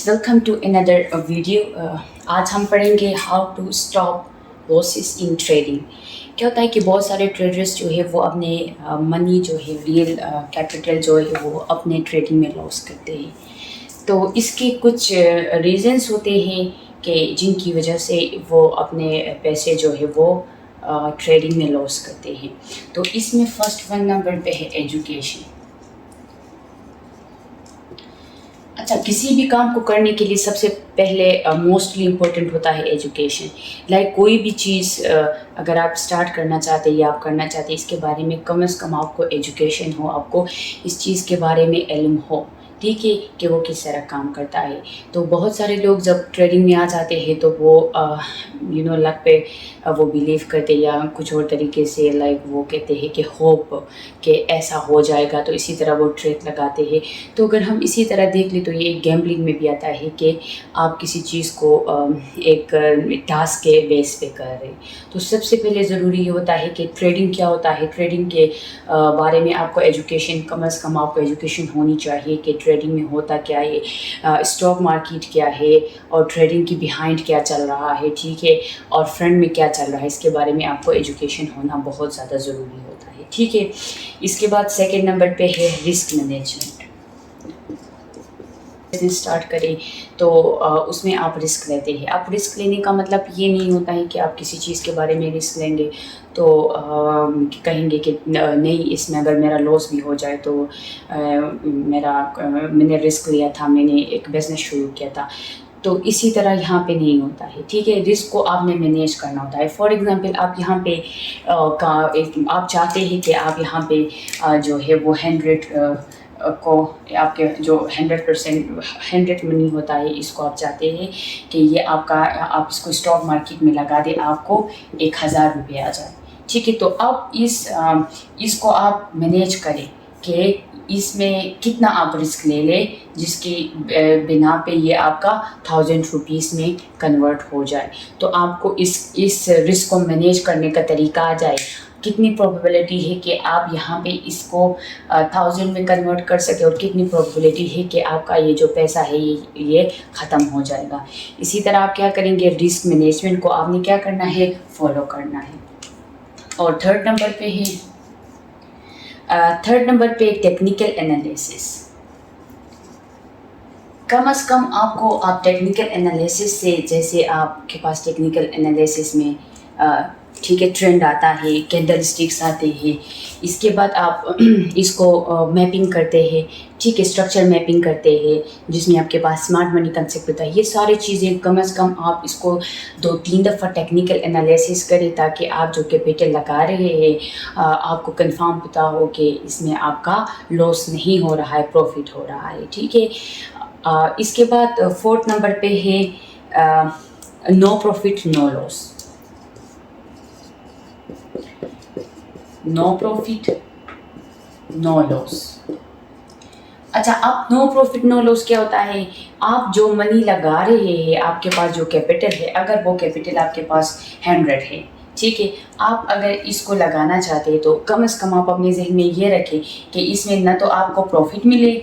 Welcome to another video. आज हम पढ़ेंगे how to stop losses in trading. क्या होता है कि बहुत सारे ट्रेडर्स जो है वो अपने मनी जो है रियल कैपिटल जो है वो अपने ट्रेडिंग में लॉस करते हैं। तो इसके कुछ रीज़न्स होते हैं कि जिनकी वजह से वो अपने पैसे जो है वो ट्रेडिंग में लॉस करते हैं। तो इसमें फर्स्ट वन नंबर पे है एजुकेशन। अच्छा, किसी भी काम को करने के लिए सबसे पहले मोस्टली इम्पोर्टेंट होता है एजुकेशन। कोई भी चीज़ अगर आप स्टार्ट करना चाहते हैं या आप करना चाहते हैं, इसके बारे में कम से कम आपको एजुकेशन हो, आपको इस चीज़ के बारे में इल्म हो, ठीक है, कि वो किस तरह काम करता है। तो बहुत सारे लोग जब ट्रेडिंग में आ जाते हैं तो वो लक पे वो बिलीव करते या कुछ और तरीके से वो कहते हैं कि होप कि ऐसा हो जाएगा, तो इसी तरह वो ट्रेड लगाते हैं। तो अगर हम इसी तरह देख लें तो ये एक गैम्बलिंग में भी आता है कि आप किसी चीज़ को एक टास्क के बेस पे कर रहे हैं। तो सबसे पहले ज़रूरी ये होता है कि ट्रेडिंग क्या होता है, ट्रेडिंग के बारे में आपको एजुकेशन, कम से कम आपको एजुकेशन होनी चाहिए कि ट्रेडिंग में होता क्या है, स्टॉक मार्केट क्या है और ट्रेडिंग की बिहाइंड क्या चल रहा है, ठीक है, और फ्रंट में क्या चल रहा है, इसके बारे में आपको एजुकेशन होना बहुत ज़्यादा ज़रूरी होता है, ठीक है। इसके बाद सेकंड नंबर पे है रिस्क मैनेजमेंट। बिजनेस स्टार्ट करें तो उसमें आप रिस्क लेते हैं। आप रिस्क लेने का मतलब ये नहीं होता है कि आप किसी चीज़ के बारे में रिस्क लेंगे तो कहेंगे कि नहीं, इसमें अगर मेरा लॉस भी हो जाए तो मैंने रिस्क लिया था, मैंने एक बिज़नेस शुरू किया था। तो इसी तरह यहाँ पे नहीं होता है, ठीक है। रिस्क को आपने मैनेज करना होता है। फॉर एग्जांपल आप यहाँ पे आप चाहते हैं कि आप यहाँ पे जो है वो 100 को आपके जो 100% मनी होता है, इसको आप चाहते हैं कि ये आपका, आप इसको स्टॉक मार्केट में लगा दें, आपको 1000 रुपये आ जाए, ठीक है। तो अब इसको आप मैनेज करें कि इसमें कितना आप रिस्क ले लें जिसकी बिना पे ये आपका 1000 रुपीज़ में कन्वर्ट हो जाए। तो आपको इस रिस्क को मैनेज करने का तरीका आ जाए, कितनी प्रोबेबिलिटी है कि आप यहाँ पे इसको 1000 में कन्वर्ट कर सके और कितनी प्रोबेबिलिटी है कि आपका ये जो पैसा है ये ख़त्म हो जाएगा। इसी तरह आप क्या करेंगे, रिस्क मैनेजमेंट को आपने क्या करना है, फॉलो करना है। और थर्ड नंबर पे टेक्निकल एनालिसिस। कम से कम आप टेक्निकल एनालिसिस से, जैसे आपके पास टेक्निकल एनालिसिस में ठीक है ट्रेंड आता है, कैंडल स्टिक्स आते हैं, इसके बाद आप इसको मैपिंग करते हैं, ठीक है, स्ट्रक्चर मैपिंग करते हैं जिसमें आपके पास स्मार्ट मनी कंसेप्ट होता है। ये सारी चीज़ें कम से कम आप इसको 2-3 दफ़ा टेक्निकल एनालिसिस करें ताकि आप जो कैपिटल लगा रहे हैं आपको कंफर्म पता हो कि इसमें आपका लॉस नहीं हो रहा है, प्रॉफिट हो रहा है, ठीक है। इसके बाद फोर्थ नंबर पे है no profit no loss. No profit no loss. अच्छा, अब नो प्रॉफिट नो लॉस क्या होता है, आप जो मनी लगा रहे हैं, आपके पास जो कैपिटल है, अगर वो कैपिटल आपके पास 100 है, ठीक है, आप अगर इसको लगाना चाहते हैं तो कम से कम आप अपने जहन में ये रखें कि इसमें ना तो आपको प्रॉफिट मिले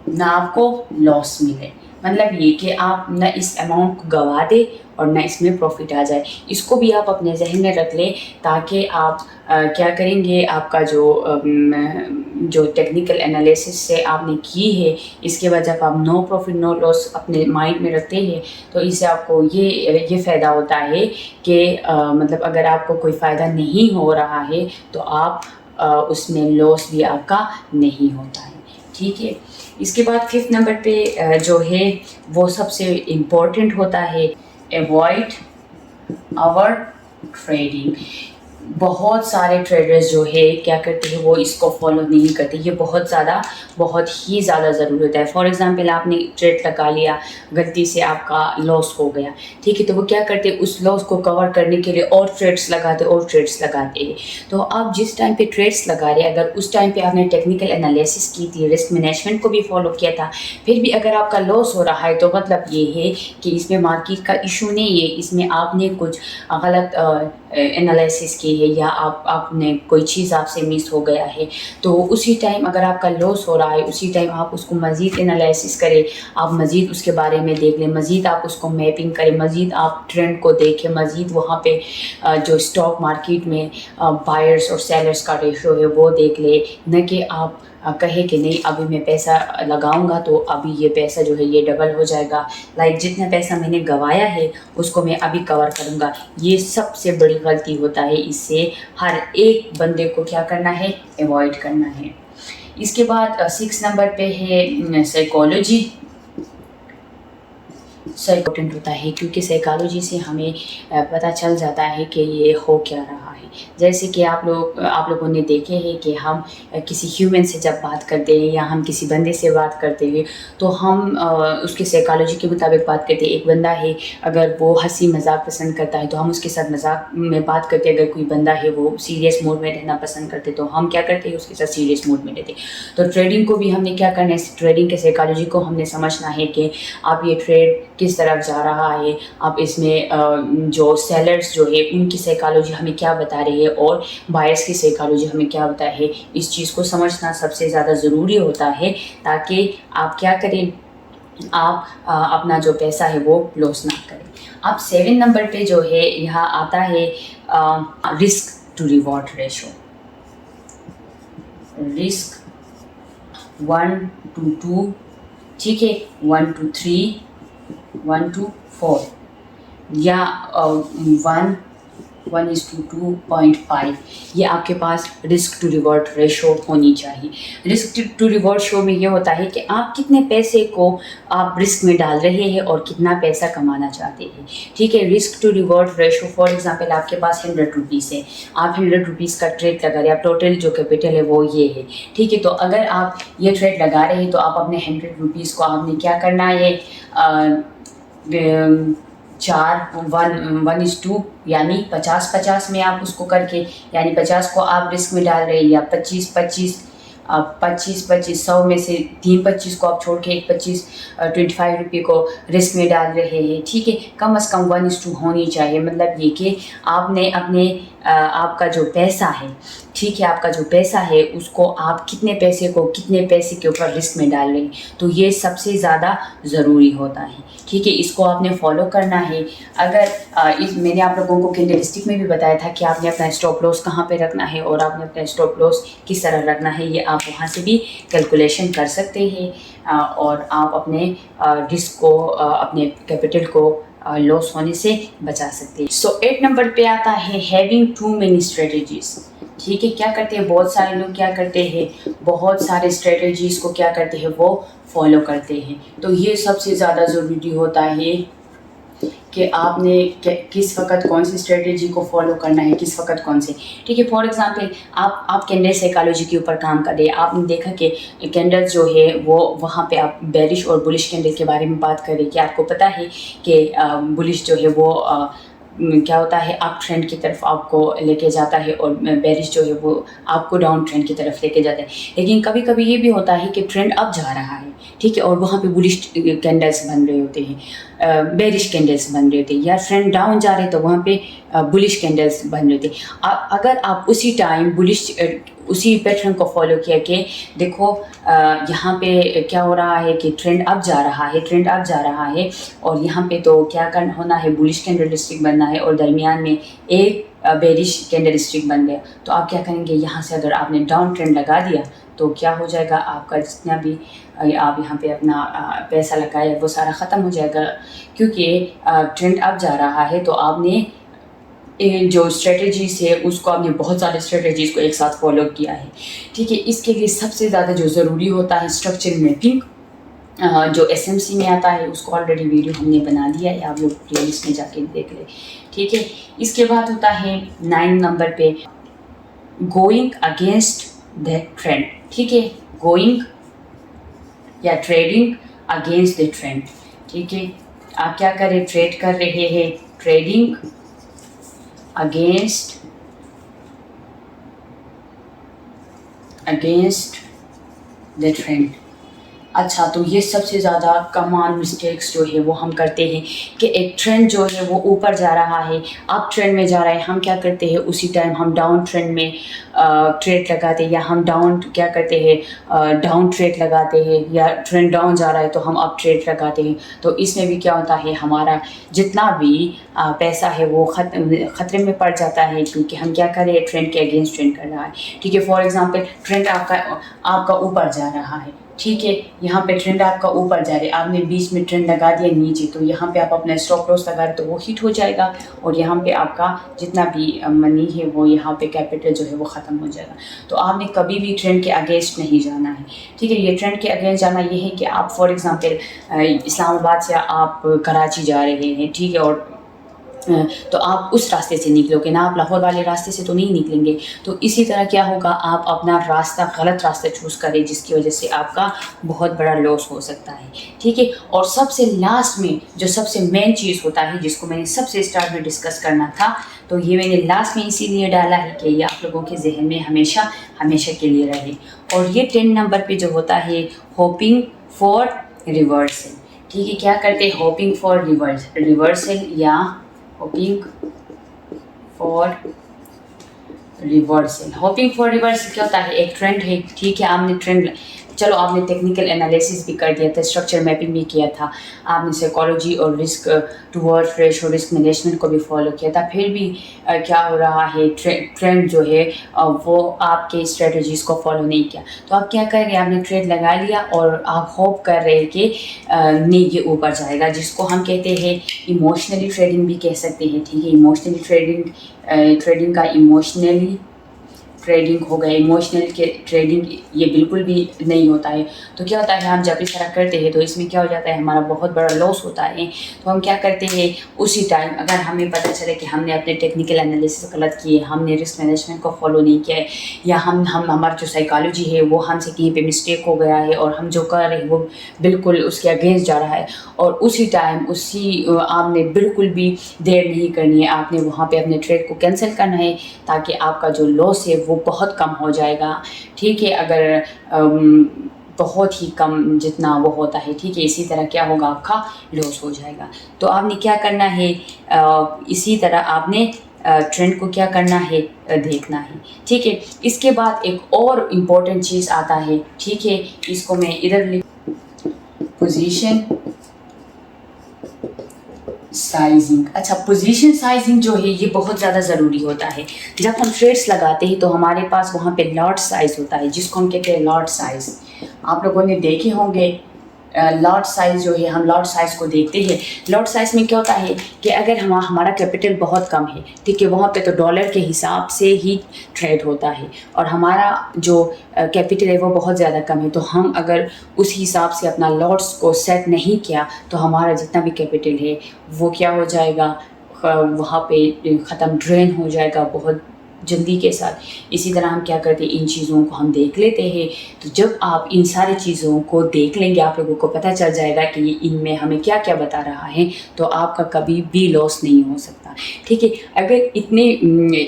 ना आपको लॉस मिले। मतलब ये कि आप न इस अमाउंट को गवा दे और न इसमें प्रॉफिट आ जाए। इसको भी आप अपने जहन में रख लें ताकि आप क्या करेंगे, आपका जो टेक्निकल एनालिसिस से आपने की है, इसके बाद जब आप नो प्रॉफिट नो लॉस अपने माइंड में रखते हैं तो इससे आपको ये फ़ायदा होता है कि मतलब अगर आपको कोई फ़ायदा नहीं हो रहा है तो आप उसमें लॉस भी आपका नहीं होता है, ठीक है। इसके बाद फिफ्थ नंबर पे जो है वो सबसे इम्पोर्टेंट होता है, अवॉइड आवर ट्रेडिंग। बहुत सारे ट्रेडर्स जो है क्या करते हैं, वो इसको फॉलो नहीं करते। ये बहुत ही ज़्यादा ज़रूरी होता है। फॉर एग्जांपल आपने ट्रेड लगा लिया, गलती से आपका लॉस हो गया, ठीक है, तो वो क्या करते हैं, उस लॉस को कवर करने के लिए और ट्रेड्स लगाते हैं। तो आप जिस टाइम पे ट्रेड्स लगा रहे हैं, अगर उस टाइम पे आपने टेक्निकल एनालिसिस की थी, रिस्क मैनेजमेंट को भी फॉलो किया था, फिर भी अगर आपका लॉस हो रहा है तो मतलब ये है कि इसमें मार्केट का इशू नहीं है, इसमें आपने कुछ गलत एनालिसिस की है या आपने कोई चीज़ आपसे मिस हो गया है, तो उसी टाइम अगर आपका लॉस हो रहा है उसी टाइम आप उसको मज़ीद एनालिसिस करें, आप मज़ीद उसके बारे में देख लें, मज़ीद आप उसको मैपिंग करें, मज़ीद आप ट्रेंड को देखें, मज़ीद वहाँ पे जो स्टॉक मार्केट में बायर्स और सेलर्स का रेशो है वो देख ले, न कि आप कहे कि नहीं अभी मैं पैसा लगाऊंगा तो अभी ये पैसा जो है ये डबल हो जाएगा, लाइक जितना पैसा मैंने गंवाया है उसको मैं अभी कवर करूंगा। ये सबसे बड़ी गलती होता है, इससे हर एक बंदे को क्या करना है, अवॉइड करना है। इसके बाद 6 नंबर पे है साइकोलॉजी। इम्पोर्टेंट होता है क्योंकि साइकोलॉजी से हमें पता चल जाता है कि ये हो क्या रहा है। जैसे कि आप लोगों ने देखे हैं कि हम किसी ह्यूमन से जब बात करते हैं या हम किसी बंदे से बात करते हैं तो हम उसकी साइकोलॉजी के मुताबिक बात करते हैं। एक बंदा है अगर वो हंसी मजाक पसंद करता है तो हम उसके साथ मजाक में बात करते हैं, अगर कोई बंदा है वो सीरियस मोड में रहना पसंद करते तो हम क्या करते हैं, उसके साथ सीरियस मोड में रहते। तो ट्रेडिंग को भी हमने क्या करना है, ट्रेडिंग के साइकोलॉजी को हमने समझना है कि आप ये ट्रेड किस तरफ जा रहा है, आप इसमें जो सेलर्स जो है उनकी साइकोलॉजी हमें क्या बता रही है और बायर्स की साइकोलॉजी हमें क्या बता है। इस चीज़ को समझना सबसे ज़्यादा ज़रूरी होता है ताकि आप क्या करें, आप अपना जो पैसा है वो लॉस ना करें। अब 7 नंबर पे जो है यहाँ आता है risk to reward ratio. Risk 1 to 2, ठीक है, 1 to 3, 1 to 4 या 1:2.5, ये आपके पास रिस्क टू रिवॉर्ड रेशो होनी चाहिए। रिस्क टू रिवॉर्ड शो में ये होता है कि आप कितने पैसे को आप रिस्क में डाल रहे हैं और कितना पैसा कमाना चाहते हैं, ठीक है। Risk to reward ratio for example आपके पास 100 रुपीज़ है, आप 100 रुपीज़ का ट्रेड लगा रहे हैं, आप टोटल जो कैपिटल है वो ये है, ठीक है। तो अगर आप ये ट्रेड लगा रहे हैं तो आप अपने 100 रुपीज़ को आपने क्या करना है, 1:2 यानी 50-50 में आप उसको करके, यानी 50 को आप रिस्क में डाल रहे हैं या 25-25 100 में से 3 25 को आप छोड़ के 25 रुपये को रिस्क में डाल रहे हैं, ठीक है। कम से कम 1:2 होनी चाहिए, मतलब ये कि आपने अपने आपका जो पैसा है, ठीक है, आपका जो पैसा है उसको आप कितने पैसे के ऊपर रिस्क में डाल रहे हैं, तो ये सबसे ज़्यादा ज़रूरी होता है, ठीक है। इसको आपने फॉलो करना है। अगर मैंने आप लोगों को कैंडलस्टिक में भी बताया था कि आपने अपना स्टॉप लॉस कहाँ पे रखना है और आपने अपना स्टॉप लॉस किस तरह रखना है, ये आप वहाँ से भी कैलकुलेशन कर सकते हैं और आप अपने रिस्क को, अपने कैपिटल को लॉस होने से बचा सकते हैं। सो 8 नंबर पे आता है हैविंग टू मेनी स्ट्रेटजीज, ठीक है। क्या करते हैं बहुत सारे लोग, क्या करते हैं बहुत सारे स्ट्रेटजीज को क्या करते हैं वो फॉलो करते हैं। तो ये सबसे ज़्यादा ज़रूरी होता है कि आपने किस वक्त कौन सी स्ट्रेटजी को फॉलो करना है, किस वक्त कौन से, ठीक है। फॉर एग्जांपल आप कैंडल साइकोलॉजी के ऊपर काम कर रहे हैं, आपने देखा कि कैंडल्स जो है वो वहाँ पे आप बेरिश और बुलिश कैंडल के बारे में बात कर रहे हैं कि आपको पता है कि बुलिश जो है वो क्या होता है, अप ट्रेंड की तरफ आपको लेके जाता है और बेरिश जो है वो आपको डाउन ट्रेंड की तरफ लेके जाता है। लेकिन कभी कभी ये भी होता है कि ट्रेंड अप जा रहा है, ठीक है, और वहाँ पे बुलिश कैंडल्स बन रहे होते हैं, बेरिश कैंडल्स बन रहे होते हैं, या ट्रेंड डाउन जा रहे तो वहाँ पे बुलिश कैंडल्स बन रहे होते हैं। अगर आप उसी टाइम उसी पैटर्न को फॉलो किया कि देखो यहाँ पे क्या हो रहा है कि ट्रेंड अप जा रहा है और यहाँ पे तो क्या करना होना है, बुलिश कैंडल स्टिक बनना है और दरमियान में एक बेरिश कैंडल स्टिक बन गया, तो आप क्या करेंगे, यहाँ से अगर आपने डाउन ट्रेंड लगा दिया तो क्या हो जाएगा, आपका जितना भी आप यहाँ पे अपना पैसा लगाया वो सारा ख़त्म हो जाएगा, क्योंकि ट्रेंड अप जा रहा है तो आपने जो स्ट्रेटजीज है उसको आपने बहुत सारे स्ट्रेटजीज को एक साथ फॉलो किया है, ठीक है। इसके लिए सबसे ज़्यादा जो ज़रूरी होता है स्ट्रक्चर मैपिंग, जो SMC में आता है, उसको ऑलरेडी वीडियो हमने बना दिया है, आप लोग प्लेलिस्ट में जाके देख लें, ठीक है। इसके बाद होता है 9 नंबर पे गोइंग अगेंस्ट द ट्रेंड, ठीक है, गोइंग या ट्रेडिंग अगेंस्ट द ट्रेंड, ठीक है। आप क्या करें, ट्रेड कर रहे हैं, ट्रेडिंग अगेंस्ट द ट्रेंड, अच्छा, तो ये सबसे ज़्यादा कॉमन मिस्टेक्स जो है वो हम करते हैं कि एक ट्रेंड जो है वो ऊपर जा रहा है, अप ट्रेंड में जा रहा है, हम क्या करते हैं उसी टाइम हम डाउन ट्रेंड में ट्रेड लगाते हैं, या हम क्या करते हैं डाउन ट्रेड लगाते हैं, या ट्रेंड डाउन जा रहा है तो हम अप ट्रेड लगाते हैं। तो इसमें भी क्या होता है, हमारा जितना भी पैसा है वो खतरे में पड़ जाता है, क्योंकि हम क्या करें, ट्रेंड के अगेंस्ट ट्रेंड कर रहा है। ठीक है, फॉर एग्जांपल ट्रेंड आपका ऊपर जा रहा है, ठीक है, यहाँ पे ट्रेंड आपका ऊपर जा रहा है, आपने बीच में ट्रेंड लगा दिया नीचे, तो यहाँ पे आप अपना स्टॉप लॉस लगा रहे तो वो हिट हो जाएगा, और यहाँ पे आपका जितना भी मनी है वो यहाँ पे कैपिटल जो है वो ख़त्म हो जाएगा। तो आपने कभी भी ट्रेंड के अगेंस्ट नहीं जाना है। ठीक है, ये ट्रेंड के अगेंस्ट जाना ये है कि आप फॉर एग्ज़ाम्पल इस्लामाबाद से आप कराची जा रहे हैं, ठीक है, और तो आप उस रास्ते से निकलोगे ना, आप लाहौर वाले रास्ते से तो नहीं निकलेंगे। तो इसी तरह क्या होगा, आप अपना रास्ता गलत रास्ता चूज़ करें, जिसकी वजह से आपका बहुत बड़ा लॉस हो सकता है। ठीक है, और सबसे लास्ट में जो सबसे मेन चीज़ होता है, जिसको मैंने सबसे स्टार्ट में डिस्कस करना था, तो ये मैंने लास्ट में इसीलिए डाला है कि ये आप लोगों के जहन में हमेशा हमेशा के लिए रहे। और ये 10 नंबर पे जो होता है, होपिंग फॉर रिवर्सल। ठीक है, क्या करते हैं, होपिंग फॉर रिवर्सल या hoping for reversal. Hoping for reversal क्या होता है, एक ट्रेंड है, ठीक है, आपने ट्रेंड, चलो आपने टेक्निकल एनालिसिस भी कर दिया था, स्ट्रक्चर मैपिंग भी किया था, आपने साइकोलॉजी और रिस्क टूवर्ड फ्रेश और रिस्क मैनेजमेंट को भी फॉलो किया था, फिर भी क्या हो रहा है, ट्रेंड जो है वो आपके स्ट्रेटजीज़ को फॉलो नहीं किया। तो आप क्या कर रहे हैं, आपने ट्रेड लगा लिया और आप होप कर रहे हैं कि नहीं ये ऊपर जाएगा, जिसको हम कहते हैं इमोशनली ट्रेडिंग भी कह सकते हैं। ठीक है, इमोशनली ट्रेडिंग का इमोशनली ट्रेडिंग हो गया, इमोशनल के ट्रेडिंग ये बिल्कुल भी नहीं होता है। तो क्या होता है, हम जब इस तरह करते हैं तो इसमें क्या हो जाता है, हमारा बहुत बड़ा लॉस होता है। तो हम क्या करते हैं, उसी टाइम अगर हमें पता चले कि हमने अपने टेक्निकल एनालिसिस गलत किए, हमने रिस्क मैनेजमेंट को फॉलो नहीं किया है, या हमारी जो साइकोलॉजी है वो हमसे कहीं पे मिस्टेक हो गया है, और हम जो कर रहे हैं वो बिल्कुल उसके अगेंस्ट जा रहा है, और उसी टाइम आपने बिल्कुल भी देर नहीं करनी है, आपने वहाँ पर अपने ट्रेड को कैंसिल करना है, ताकि आपका जो लॉस है वो बहुत कम हो जाएगा। ठीक है, अगर बहुत ही कम जितना वो होता है, ठीक है, इसी तरह क्या होगा, आपका लॉस हो जाएगा। तो आपने क्या करना है, इसी तरह आपने ट्रेंड को क्या करना है, देखना है। ठीक है, इसके बाद एक और इम्पोर्टेंट चीज़ आता है, ठीक है, इसको मैं इधर पोजीशन साइजिंग। अच्छा, पोजीशन साइजिंग जो है ये बहुत ज़्यादा ज़रूरी होता है। जब हम ट्रेड्स लगाते हैं तो हमारे पास वहाँ पे लॉट साइज़ होता है, जिसको हम कहते हैं लॉट साइज़। आप लोगों ने देखे होंगे लॉट साइज़ जो है, हम लॉट साइज़ को देखते हैं। लॉट साइज़ में क्या होता है कि अगर हमारा कैपिटल बहुत कम है, ठीक है, वहाँ पे तो डॉलर के हिसाब से ही ट्रेड होता है, और हमारा जो कैपिटल है वो बहुत ज़्यादा कम है, तो हम अगर उस हिसाब से अपना लॉट्स को सेट नहीं किया तो हमारा जितना भी कैपिटल है वो क्या हो जाएगा, वहाँ पे ख़त्म, ड्रेन हो जाएगा बहुत जल्दी के साथ। इसी तरह हम क्या करते हैं, इन चीज़ों को हम देख लेते हैं। तो जब आप इन सारी चीज़ों को देख लेंगे, आप लोगों को पता चल जाएगा कि इनमें हमें क्या क्या बता रहा है, तो आपका कभी भी लॉस नहीं हो सकता। ठीक है, अगर इतने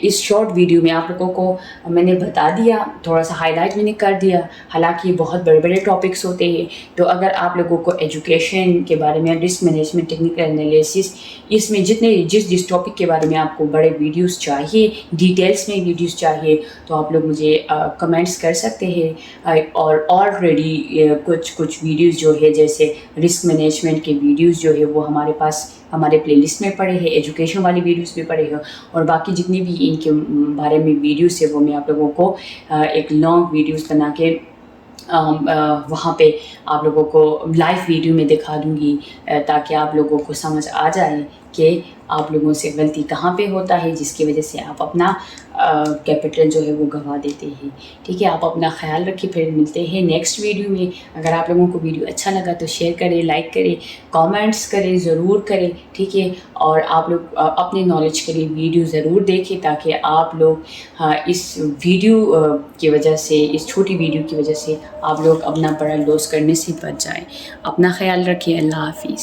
इस शॉर्ट वीडियो में आप लोगों को मैंने बता दिया, थोड़ा सा हाईलाइट मैंने कर दिया, हालांकि बहुत बड़े बड़े टॉपिक्स होते हैं। तो अगर आप लोगों को एजुकेशन के बारे में, रिस्क मैनेजमेंट, टेक्निकल एनालिसिस, इसमें जिस टॉपिक के बारे में आपको बड़े वीडियोस चाहिए, डिटेल्स में वीडियोस चाहिए, तो आप लोग मुझे कमेंट्स कर सकते हैं। और ऑलरेडी कुछ वीडियोस जो है, जैसे रिस्क मैनेजमेंट के वीडियोस जो है वो हमारे पास हमारे प्लेलिस्ट में पड़े हैं, एजुकेशन वाली वीडियोस भी पड़े हैं, और बाकी जितनी भी इनके बारे में वीडियोस है वो मैं आप लोगों को एक लॉन्ग वीडियोस बना के वहाँ पे आप लोगों को लाइव वीडियो में दिखा दूँगी, ताकि आप लोगों को समझ आ जाए कि आप लोगों से गलती कहाँ पे होता है, जिसकी वजह से आप अपना कैपिटल जो है वो गंवा देते हैं। ठीक है, आप अपना ख्याल रखिए, फिर मिलते हैं नेक्स्ट वीडियो में। अगर आप लोगों को वीडियो अच्छा लगा तो शेयर करें, लाइक करें, कमेंट्स करें, ज़रूर करें। ठीक है, और आप लोग अपने नॉलेज के लिए वीडियो ज़रूर देखें, ताकि आप लोग इस वीडियो की वजह से, इस छोटी वीडियो की वजह से आप लोग अपना बड़ा लॉस करने से बच जाएँ। अपना ख्याल रखिए, अल्लाह हाफिज़।